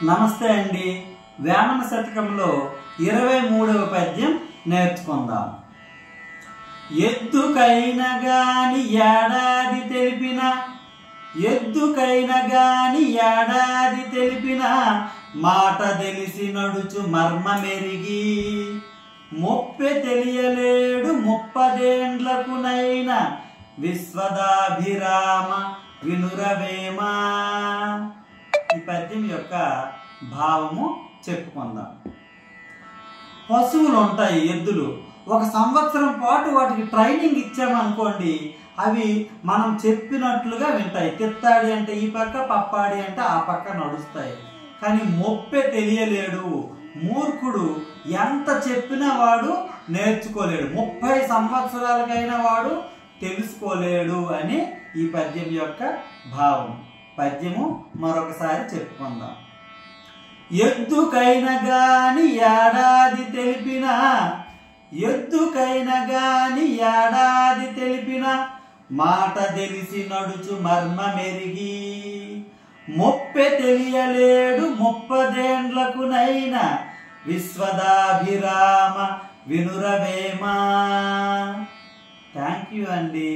నమస్తే అండి. వేమన శతకంలో 23వ పద్యం నేర్చుకుందాం. ఎద్దుకైన గాని ఏడాది తెలిపిన, ఎద్దుకైన గాని ఏడాది తెలిపిన, మాట తెలిసి నడుచు మర్మ మెరిగి, మొప్పె తెలియలేడు 30 ఏండ్లకునైన, విశ్వదాభిరామ వినురవేమా. ఈ పద్యం యొక్క భావము చెప్పుకుందాం. పశువులు ఉంటాయి, ఎద్దులు. 1 సంవత్సరం పాటు వాటికి ట్రైనింగ్ ఇచ్చామనుకోండి, అవి మనం చెప్పినట్లుగా వింటాయి. తిత్తాడి అంటే ఈ పక్క, పప్పాడి అంటే ఆ పక్క నడుస్తాయి. కానీ మొప్పే తెలియలేడు, మూర్ఖుడు ఎంత చెప్పినా వాడు నేర్చుకోలేడు, 30 సంవత్సరాలకైనా వాడు తెలుసుకోలేడు అని ఈ పద్యం యొక్క భావం. పద్యము మరొకసారి చెప్పుకుందాం. ఎద్దుకైన గాని ఏడాది తెలిపిన, ఎద్దుకైన గాని ఏడాది తెలిపిన, మాట తెలిసి నడుచు మర్మ మెరిగి, మొప్పె తెలియలేడు 30 ఏండ్లకునైన, విశ్వదాభిరామ వినురవేమా. థ్యాంక్ యూ అండి.